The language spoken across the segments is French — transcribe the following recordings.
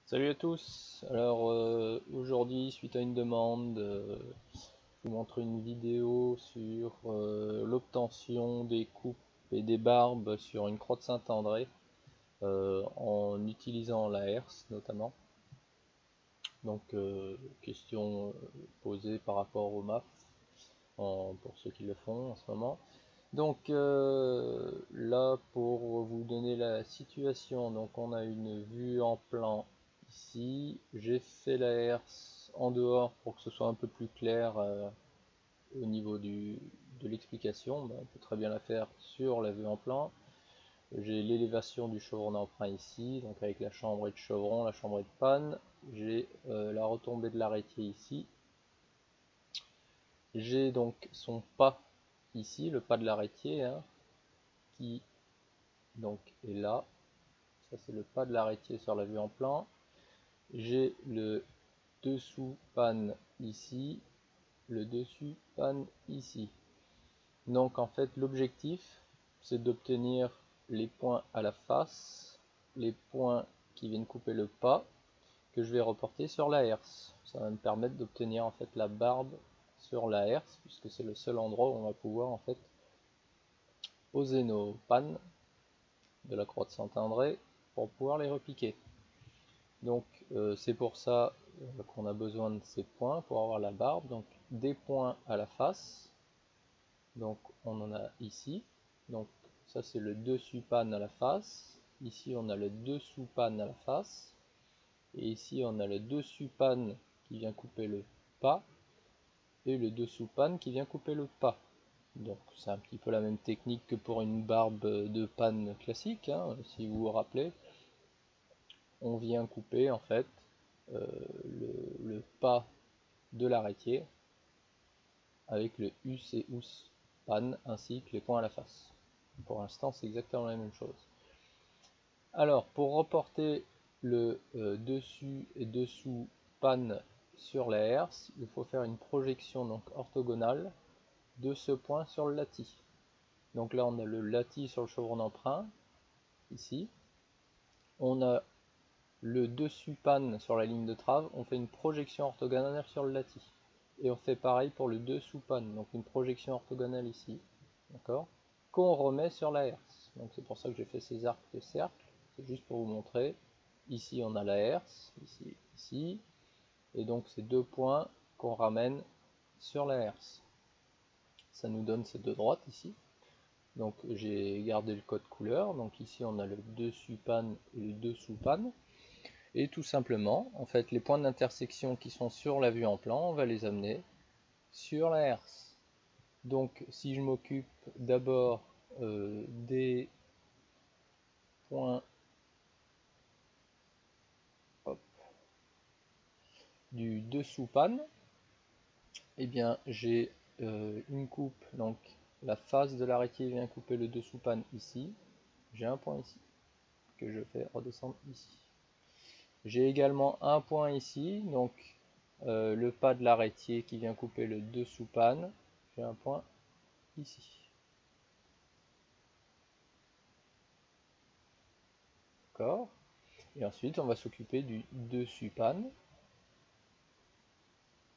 Salut à tous. Alors aujourd'hui, suite à une demande, je vous montre une vidéo sur l'obtention des coupes et des barbes sur une croix de Saint-André en utilisant la herse notamment. Donc question posée par rapport au MAF pour ceux qui le font en ce moment. Donc là, pour vous donner la situation, donc on a une vue en plan ici. J'ai fait la herse en dehors pour que ce soit un peu plus clair au niveau de l'explication. Ben, on peut très bien la faire sur la vue en plan. J'ai l'élévation du chevron d'emprunt ici, donc avec la chambrée de chevron, la chambrée de panne. J'ai la retombée de l'arrêtier ici. J'ai donc son pas ici, le pas de l'arrêtier, hein, qui donc est là. Ça c'est le pas de l'arrêtier sur la vue en plan. J'ai le dessous panne ici, le dessus panne ici. Donc en fait l'objectif c'est d'obtenir les points à la face, les points qui viennent couper le pas, que je vais reporter sur la herse. Ça va me permettre d'obtenir en fait la barbe sur la herse, puisque c'est le seul endroit où on va pouvoir en fait poser nos pannes de la croix de Saint-André pour pouvoir les repiquer. Donc c'est pour ça qu'on a besoin de ces points pour avoir la barbe. Donc des points à la face. Donc on en a ici. Donc ça c'est le dessus panne à la face. Ici on a le dessous panne à la face. Et ici on a le dessus panne qui vient couper le pas. Et le dessous panne qui vient couper le pas. Donc c'est un petit peu la même technique que pour une barbe de panne classique, hein, si vous vous rappelez. On vient couper en fait euh, le pas de l'arrêtier avec le us et ous panne ainsi que les points à la face. Pour l'instant c'est exactement la même chose. Alors pour reporter le dessus et dessous panne sur la herse, il faut faire une projection donc orthogonale de ce point sur le latis. Donc là on a le latis sur le chevron d'emprunt, ici. On a le dessus panne sur la ligne de trave, on fait une projection orthogonale sur le latis. Et on fait pareil pour le dessous panne, donc une projection orthogonale ici, d'accord, qu'on remet sur la herse. Donc c'est pour ça que j'ai fait ces arcs de cercle, c'est juste pour vous montrer. Ici on a la herse, ici, ici, et donc ces deux points qu'on ramène sur la herse. Ça nous donne ces deux droites ici. Donc j'ai gardé le code couleur, donc ici on a le dessus panne et le dessous panne. Et tout simplement, en fait, les points d'intersection qui sont sur la vue en plan, on va les amener sur la herse. Donc, si je m'occupe d'abord des points hop, du dessous panne, eh bien, j'ai une coupe, donc la face de l'arrêtier vient couper le dessous panne ici. J'ai un point ici que je fais redescendre ici. J'ai également un point ici, donc le pas de l'arrêtier qui vient couper le dessous panne. J'ai un point ici. D'accord. Et ensuite, on va s'occuper du dessus panne.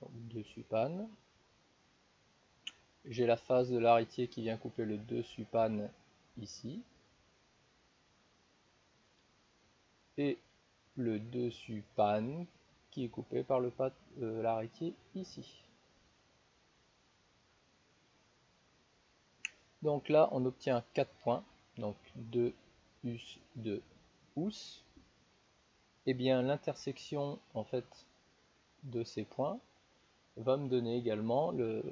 Donc, dessus panne. J'ai la face de l'arrêtier qui vient couper le dessus panne ici. Et le dessus panne qui est coupé par le pas de l'arrêtier ici. Donc là, on obtient 4 points. Donc 2 us, 2 ous. Et bien l'intersection en fait de ces points va me donner également le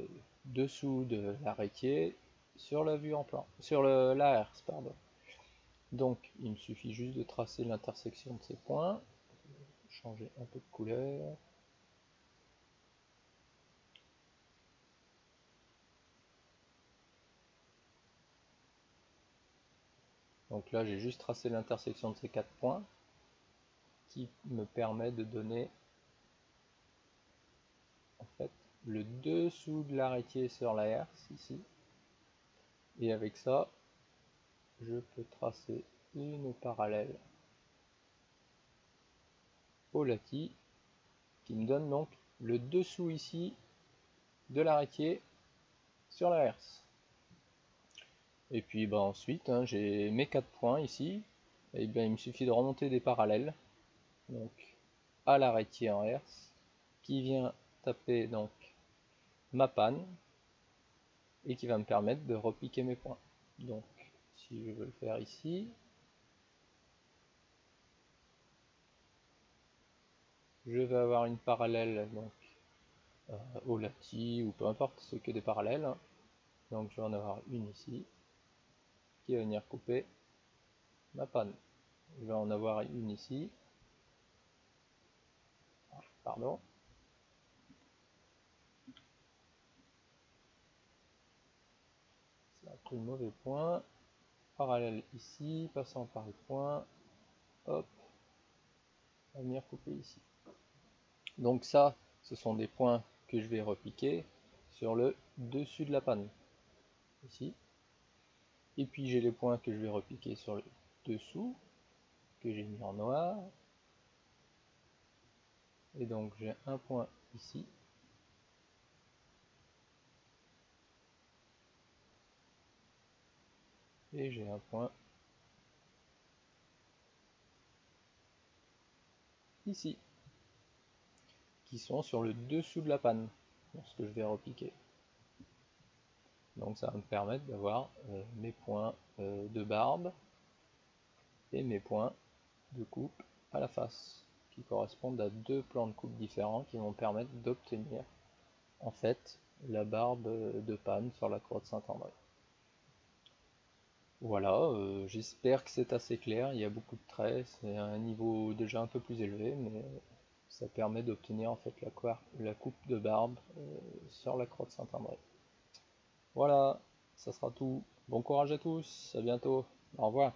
dessous de l'arrêtier sur la vue en plan, sur la herse, pardon. Donc il me suffit juste de tracer l'intersection de ces points, changer un peu de couleur. Donc là j'ai juste tracé l'intersection de ces 4 points qui me permet de donner en fait le dessous de l'arrêtier sur la herse ici. Et avec ça, je peux tracer une parallèle Olati, qui me donne donc le dessous ici de l'arrêtier sur la herse. Et puis bah, ensuite, hein, j'ai mes 4 points ici. Et bien il me suffit de remonter des parallèles, donc à l'arrêtier en herse, qui vient taper donc ma panne et qui va me permettre de repiquer mes points. Donc si je veux le faire ici, je vais avoir une parallèle donc au lati ou peu importe, c'est que des parallèles, hein. Donc je vais en avoir une ici qui va venir couper ma panne. Je vais en avoir une ici, pardon, ça a pris le mauvais point, parallèle ici, passant par le point, hop, va venir couper ici. Donc ça, ce sont des points que je vais repiquer sur le dessus de la panne, ici. Et puis j'ai les points que je vais repiquer sur le dessous, que j'ai mis en noir. Et donc j'ai un point ici. Et j'ai un point ici, qui sont sur le dessous de la panne, lorsque je vais repiquer. Donc ça va me permettre d'avoir mes points de barbe et mes points de coupe à la face, qui correspondent à deux plans de coupe différents qui vont permettre d'obtenir en fait la barbe de panne sur la croix de Saint-André. Voilà, j'espère que c'est assez clair, il y a beaucoup de traits, c'est un niveau déjà un peu plus élevé, mais ça permet d'obtenir en fait la coupe de barbe sur la croix de Saint-André. Voilà, ça sera tout. Bon courage à tous, à bientôt, au revoir.